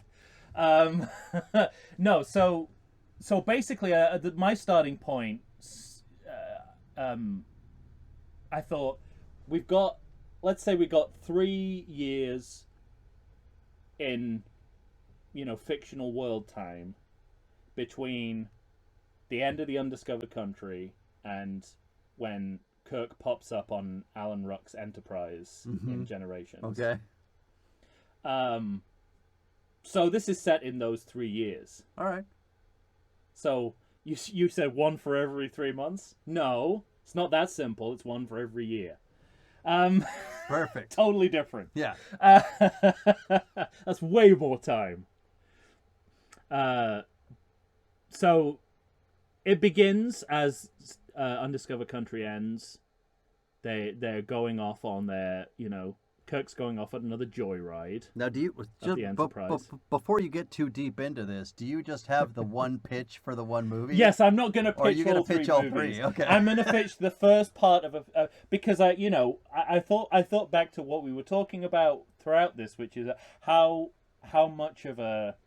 [SPEAKER 2] No. So basically, my starting point. I thought let's say we got 3 years in, fictional world time between the end of the Undiscovered Country and when Kirk pops up on Alan Ruck's Enterprise in Generations.
[SPEAKER 1] Okay.
[SPEAKER 2] So this is set in those 3 years.
[SPEAKER 1] All right.
[SPEAKER 2] So you said one for every 3 months? No, it's not that simple. It's one for every year.
[SPEAKER 1] Perfect.
[SPEAKER 2] Totally different.
[SPEAKER 1] Yeah.
[SPEAKER 2] That's way more time. So it begins as Undiscovered Country ends. They're going off on their, Kirk's going off on another joyride.
[SPEAKER 1] Now, do you
[SPEAKER 2] the Enterprise.
[SPEAKER 1] Before you get too deep into this, do you just have the one pitch for the one movie?
[SPEAKER 2] Yes, I'm not going to pitch
[SPEAKER 1] or are you
[SPEAKER 2] all
[SPEAKER 1] gonna
[SPEAKER 2] three
[SPEAKER 1] pitch all
[SPEAKER 2] movies.
[SPEAKER 1] 3? Okay.
[SPEAKER 2] I'm going to pitch the first part of because I thought back to what we were talking about throughout this, which is how much of a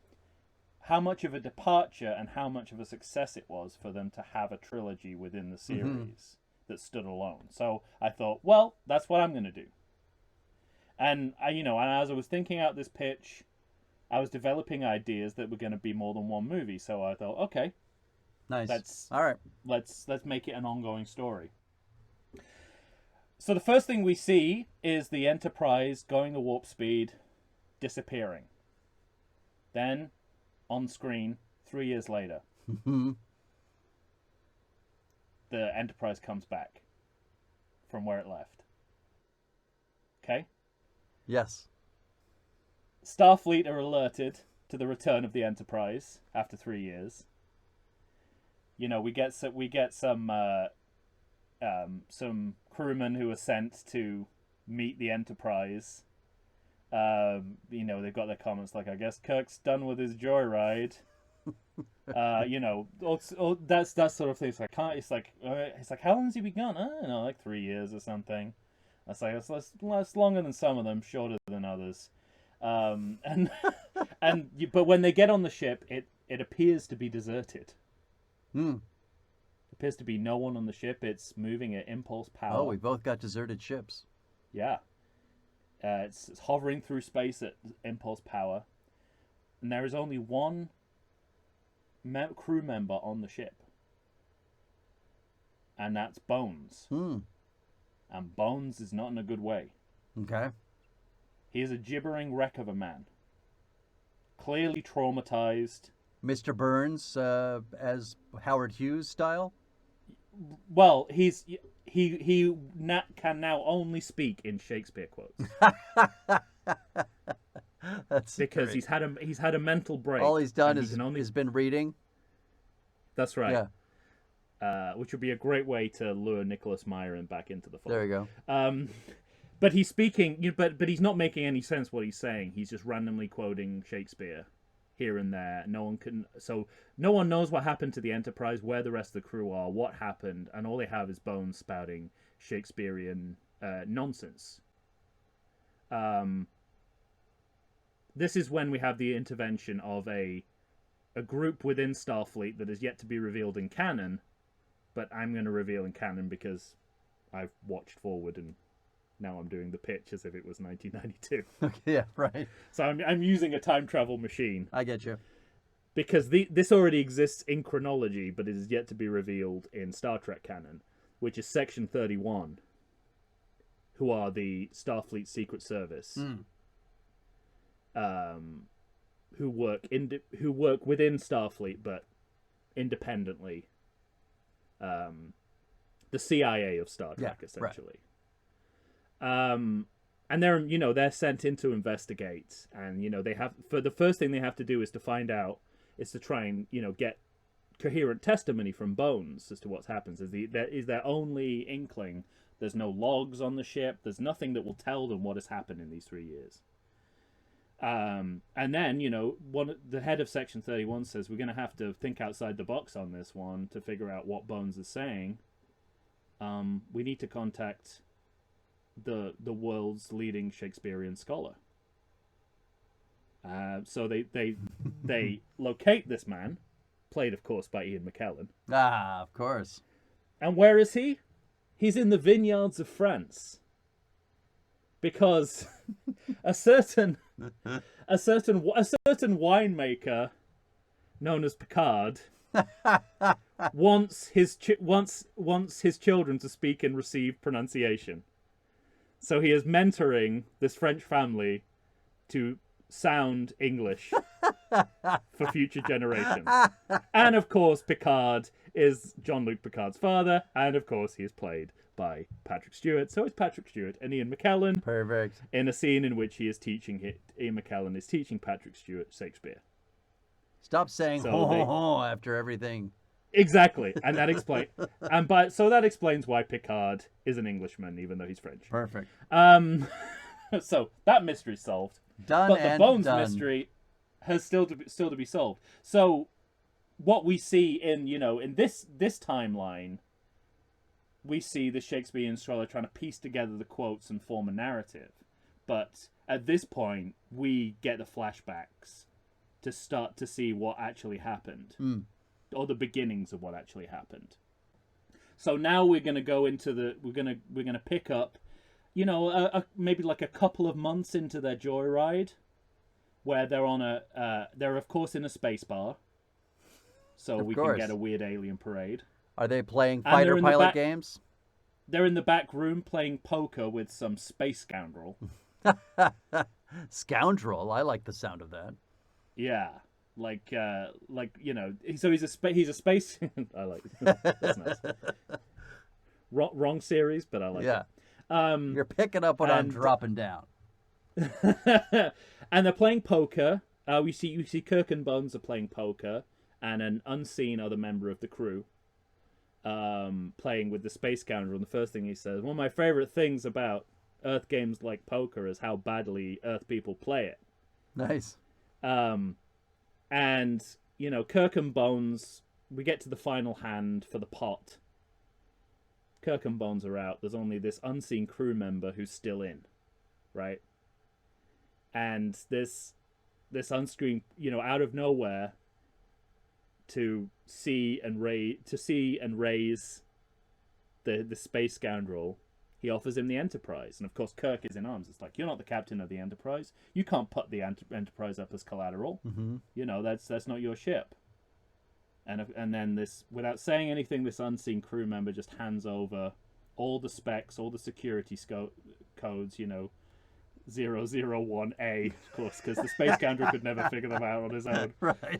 [SPEAKER 2] departure and how much of a success it was for them to have a trilogy within the series that stood alone. So I thought, well, that's what I'm going to do. And and as I was thinking out this pitch, I was developing ideas that were going to be more than one movie. So I thought, okay,
[SPEAKER 1] nice. All right.
[SPEAKER 2] Let's make it an ongoing story. So the first thing we see is the Enterprise going to warp speed, disappearing. Then, on screen, 3 years later, the Enterprise comes back from where it left. Okay?
[SPEAKER 1] Yes.
[SPEAKER 2] Starfleet are alerted to the return of the Enterprise after 3 years. We get some crewmen who are sent to meet the Enterprise. They've got their comments like, I guess Kirk's done with his joyride. That's that sort of thing. It's like how long has he been gone? I don't know, like 3 years or something. It's like it's longer than some of them, shorter than others. But when they get on the ship, it appears to be deserted. Appears to be no one on the ship. It's moving at impulse power.
[SPEAKER 1] Oh, we both got deserted ships.
[SPEAKER 2] Yeah. It's hovering through space at impulse power. And there is only one crew member on the ship. And that's Bones. And Bones is not in a good way.
[SPEAKER 1] Okay.
[SPEAKER 2] He is a gibbering wreck of a man. Clearly traumatized.
[SPEAKER 1] Mr. Burns, as Howard Hughes style?
[SPEAKER 2] Well, he can now only speak in Shakespeare quotes.
[SPEAKER 1] That's
[SPEAKER 2] because
[SPEAKER 1] great.
[SPEAKER 2] he's had a mental break.
[SPEAKER 1] All he's done is has been reading.
[SPEAKER 2] That's right.
[SPEAKER 1] Yeah.
[SPEAKER 2] Which would be a great way to lure Nicholas Myron back into the fold.
[SPEAKER 1] There you
[SPEAKER 2] go. But he's speaking, but he's not making any sense what he's saying. He's just randomly quoting Shakespeare here and there. No one knows what happened to the Enterprise, where the rest of the crew are, what happened, and all they have is Bones spouting Shakespearean nonsense. this is when we have the intervention of a group within Starfleet that is yet to be revealed in canon, but I'm going to reveal in canon because I've watched forward and now I'm doing the pitch as if it was 1992.
[SPEAKER 1] Okay, yeah, right.
[SPEAKER 2] So I'm using a time travel machine.
[SPEAKER 1] I get you.
[SPEAKER 2] Because this already exists in chronology, but it is yet to be revealed in Star Trek canon, which is Section 31, who are the Starfleet Secret Service, who work within Starfleet but independently. The CIA of Star Trek, essentially. Right. And they're sent in to investigate, and they have the first thing they have to do is to try and get coherent testimony from Bones as to what's happened. Is their only inkling. There's no logs on the ship. There's nothing that will tell them what has happened in these 3 years. And then the head of Section 31 says we're going to have to think outside the box on this one to figure out what Bones is saying. We need to contact the world's leading Shakespearean scholar. So they locate this man, played of course by Ian McKellen.
[SPEAKER 1] Ah, of course.
[SPEAKER 2] And where is he? He's in the vineyards of France. Because a certain winemaker known as Picard wants his children to speak and receive pronunciation. So he is mentoring this French family to sound English for future generations. And of course, Picard is Jean-Luc Picard's father, and of course he is played by Patrick Stewart. So it's Patrick Stewart and Ian McKellen.
[SPEAKER 1] Perfect.
[SPEAKER 2] In a scene in which Ian McKellen is teaching Patrick Stewart Shakespeare.
[SPEAKER 1] Stop saying ho ho ho after everything.
[SPEAKER 2] Exactly, and that explains why Picard is an Englishman, even though he's French.
[SPEAKER 1] Perfect.
[SPEAKER 2] So that mystery's solved.
[SPEAKER 1] Done.
[SPEAKER 2] But the Bones
[SPEAKER 1] done.
[SPEAKER 2] mystery has still to be solved. So what we see in this timeline, we see the Shakespearean scholar trying to piece together the quotes and form a narrative. But at this point, we get the flashbacks to start to see what actually happened. Or the beginnings of what actually happened. So now we're going to go into we're going to pick up, maybe like a couple of months into their joyride, where they're they're of course in a space bar, so we can get a weird alien parade.
[SPEAKER 1] Are they playing fighter pilot games?
[SPEAKER 2] They're in the back room playing poker with some space scoundrel.
[SPEAKER 1] Scoundrel, I like the sound of that.
[SPEAKER 2] Yeah. So he's a space. I like it. That's nice. Wrong series, but I like it.
[SPEAKER 1] You're picking up what I'm dropping down.
[SPEAKER 2] And they're playing poker. You see Kirk and Bones are playing poker, and an unseen other member of the crew playing with the space scoundrel. And the first thing he says, one of my favorite things about Earth games like poker is how badly Earth people play it.
[SPEAKER 1] Nice.
[SPEAKER 2] And, Kirk and Bones, we get to the final hand for the pot. Kirk and Bones are out. There's only this unseen crew member who's still in, right? And this unscreen, out of nowhere, to see and raise the space scoundrel, he offers him the Enterprise. And of course, Kirk is in arms. It's like, you're not the captain of the Enterprise. You can't put the Enterprise up as collateral.
[SPEAKER 1] Mm-hmm.
[SPEAKER 2] That's not your ship. And then this, without saying anything, this unseen crew member just hands over all the specs, all the security codes, 001A, of course, because the space scoundrel could never figure them out on his own.
[SPEAKER 1] Right.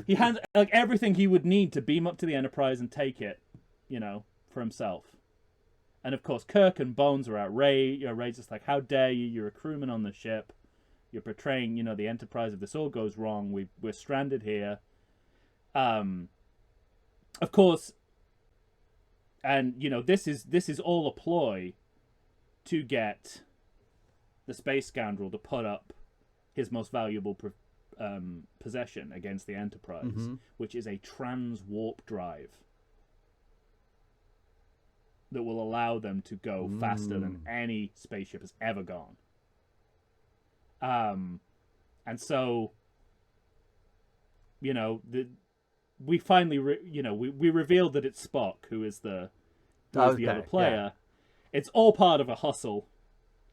[SPEAKER 2] He hands everything he would need to beam up to the Enterprise and take it, for himself. And of course, Kirk and Bones are outraged. Ray's just like, how dare you? You're a crewman on the ship. You're portraying, the Enterprise. If this all goes wrong, we're stranded here. Of course, and this is all a ploy to get the space scoundrel to put up his most valuable possession against the Enterprise, which is a trans-warp drive that will allow them to go faster than any spaceship has ever gone. And so, we finally, we revealed that it's Spock who is the other player. Yeah. It's all part of a hustle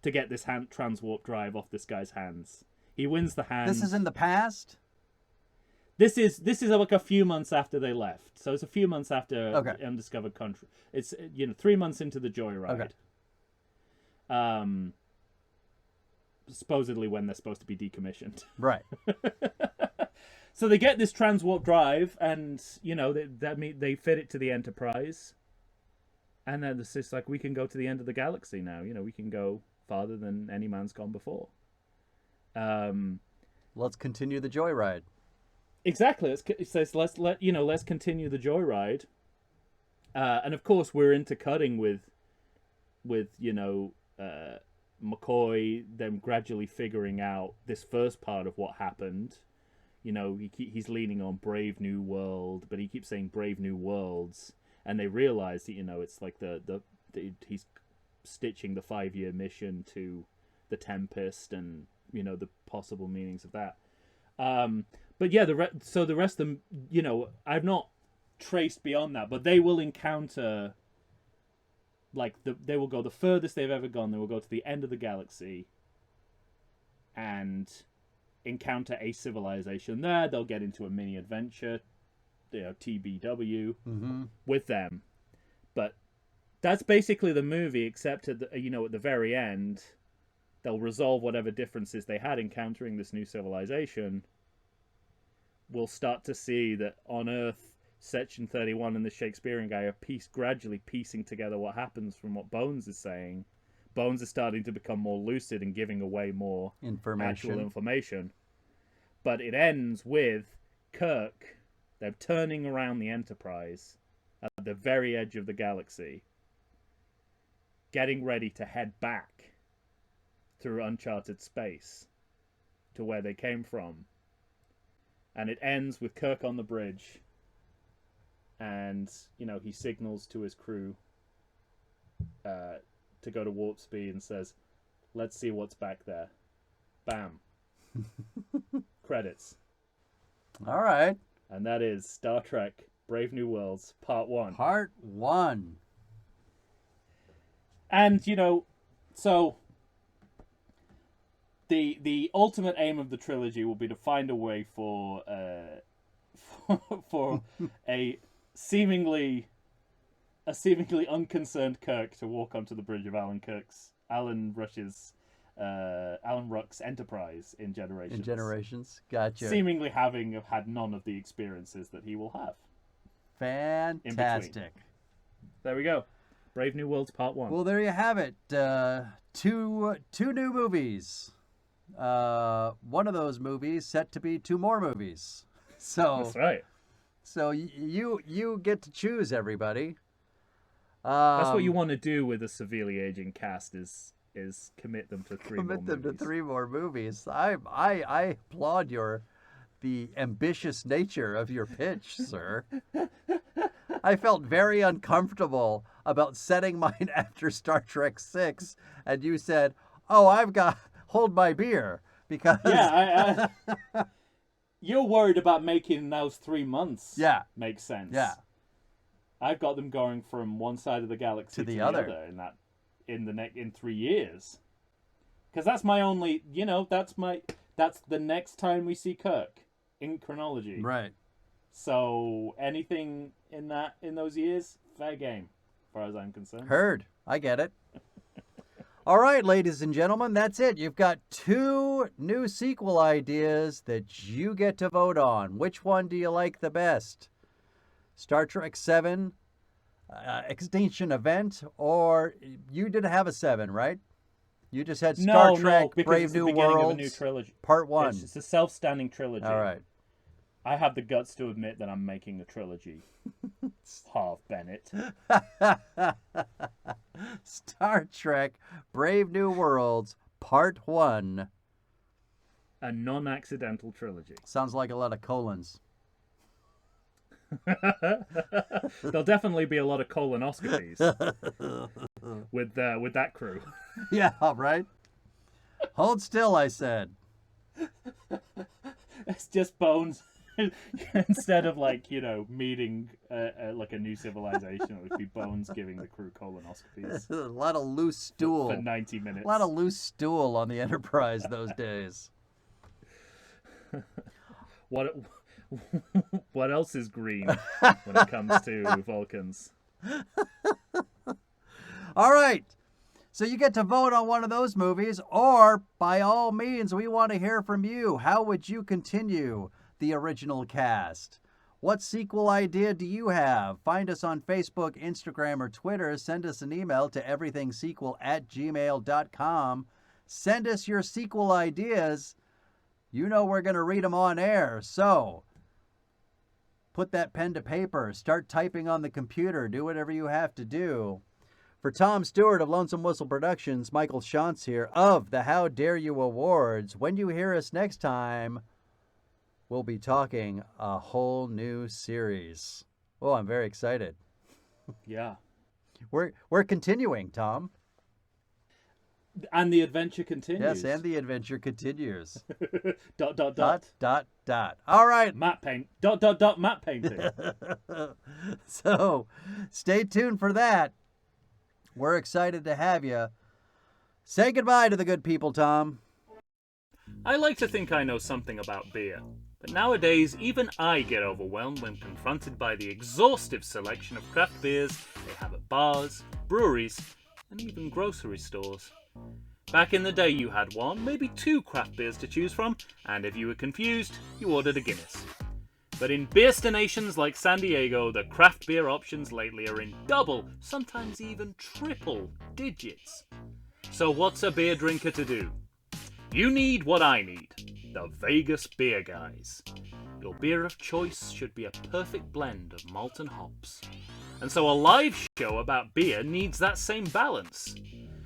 [SPEAKER 2] to get this transwarp drive off this guy's hands. He wins the hand.
[SPEAKER 1] This is in the past?
[SPEAKER 2] This is like a few months after they left. So it's a few months after Undiscovered Country. It's 3 months into the Joyride. Okay. Supposedly when they're supposed to be decommissioned.
[SPEAKER 1] Right.
[SPEAKER 2] So they get this transwarp drive, and they fit it to the Enterprise, and then it's just like, we can go to the end of the galaxy now. We can go farther than any man's gone before.
[SPEAKER 1] Let's continue the joyride.
[SPEAKER 2] Exactly. It says let's continue the joyride, and of course we're intercutting with McCoy, them gradually figuring out this first part of what happened. He's leaning on Brave New World, but he keeps saying Brave New Worlds, and they realize that it's like he's stitching the 5-year mission to the Tempest, and the possible meanings of that. But yeah, the rest of them, I've not traced beyond that, but they will encounter, they will go the furthest they've ever gone. They will go to the end of the galaxy and encounter a civilization there. They'll get into a mini adventure, TBW, with them. But that's basically the movie, except at the very end, they'll resolve whatever differences they had encountering this new civilization. We'll start to see that on Earth, Section 31 and the Shakespearean guy are gradually piecing together what happens from what Bones is saying. Bones is starting to become more lucid and giving away more actual information. But it ends with Kirk, they're turning around the Enterprise at the very edge of the galaxy, getting ready to head back through uncharted space to where they came from. And it ends with Kirk on the bridge, and he signals to his crew to go to warp speed and says, "Let's see what's back there." Bam. Credits.
[SPEAKER 1] All right.
[SPEAKER 2] And that is Star Trek Brave New Worlds Part 1.
[SPEAKER 1] Part 1.
[SPEAKER 2] And so the ultimate aim of the trilogy will be to find a way for a seemingly unconcerned Kirk to walk onto the bridge of Alan Ruck's Enterprise in Generations.
[SPEAKER 1] Gotcha.
[SPEAKER 2] Seemingly having had none of the experiences that he will have.
[SPEAKER 1] Fantastic.
[SPEAKER 2] There we go. Brave New Worlds Part 1.
[SPEAKER 1] Well, there you have it. Two new movies. One of those movies set to be 2 more movies. So
[SPEAKER 2] that's right.
[SPEAKER 1] So you get to choose, everybody.
[SPEAKER 2] That's what you want to do with a severely aging cast is commit them to 3 more movies.
[SPEAKER 1] Commit them to 3 more movies. I applaud the ambitious nature of your pitch, sir. I felt very uncomfortable about setting mine after Star Trek 6, and you said, "Oh, I've got hold my beer," because
[SPEAKER 2] you're worried about making those 3 months.
[SPEAKER 1] Yeah,
[SPEAKER 2] make sense.
[SPEAKER 1] Yeah,
[SPEAKER 2] I've got them going from one side of the galaxy to the other in 3 years, because that's my only. That's the next time we see Kirk in chronology.
[SPEAKER 1] Right.
[SPEAKER 2] So anything in those years, fair game, as far as I'm concerned.
[SPEAKER 1] Heard. I get it. All right, ladies and gentlemen, that's it. You've got 2 new sequel ideas that you get to vote on. Which one do you like the best? Star Trek 7, Extinction Event, or you didn't have a 7, right? You just had Star Trek Brave New Worlds,
[SPEAKER 2] new trilogy.
[SPEAKER 1] Part 1.
[SPEAKER 2] It's a self-standing trilogy.
[SPEAKER 1] All right.
[SPEAKER 2] I have the guts to admit that I'm making a trilogy. Harv Bennett.
[SPEAKER 1] Star Trek Brave New Worlds Part 1.
[SPEAKER 2] A non-accidental trilogy.
[SPEAKER 1] Sounds like a lot of colons.
[SPEAKER 2] There'll definitely be a lot of colonoscopies with that crew.
[SPEAKER 1] Yeah, right. Hold still, I said.
[SPEAKER 2] It's just bones. Instead of meeting like a new civilization, it would be bones giving the crew colonoscopies.
[SPEAKER 1] A lot of loose stool
[SPEAKER 2] for 90 minutes.
[SPEAKER 1] A lot of loose stool on the Enterprise those days.
[SPEAKER 2] What else is green when it comes to Vulcans?
[SPEAKER 1] All right. So you get to vote on one of those movies, or by all means, we want to hear from you. How would you continue the original cast? What sequel idea do you have? Find us on Facebook, Instagram, or Twitter. Send us an email to everythingsequel@gmail.com. Send us your sequel ideas. You know we're going to read them on air. So put that pen to paper. Start typing on the computer. Do whatever you have to do. For Tom Stewart of Lonesome Whistle Productions, Michael Shantz here of the How Dare You Awards. When you hear us next time, we'll be talking a whole new series. Oh, I'm very excited.
[SPEAKER 2] Yeah.
[SPEAKER 1] We're continuing, Tom.
[SPEAKER 2] And the adventure continues.
[SPEAKER 1] Yes, and the adventure continues. ...
[SPEAKER 2] All
[SPEAKER 1] right.
[SPEAKER 2] Matte paint. ... Matte painting.
[SPEAKER 1] So, stay tuned for that. We're excited to have you. Say goodbye to the good people, Tom.
[SPEAKER 2] I like to think I know something about beer, but nowadays even I get overwhelmed when confronted by the exhaustive selection of craft beers they have at bars, breweries, and even grocery stores. Back in the day you had one, maybe two craft beers to choose from, and if you were confused, you ordered a Guinness. But in beerstinations like San Diego, the craft beer options lately are in double, sometimes even triple digits. So what's a beer drinker to do? You need what I need, the Vegas Beer Guys. Your beer of choice should be a perfect blend of malt and hops. And so a live show about beer needs that same balance.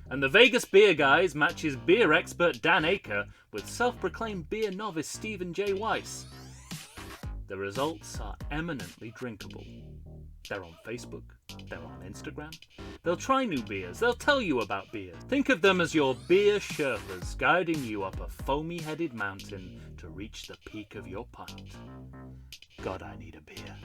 [SPEAKER 2] And the Vegas Beer Guys matches beer expert Dan Aker with self-proclaimed beer novice Stephen J. Weiss. The results are eminently drinkable. They're on Facebook, they're on Instagram. They'll try new beers, they'll tell you about beer. Think of them as your beer Sherpas guiding you up a foamy-headed mountain to reach the peak of your pint. God, I need a beer.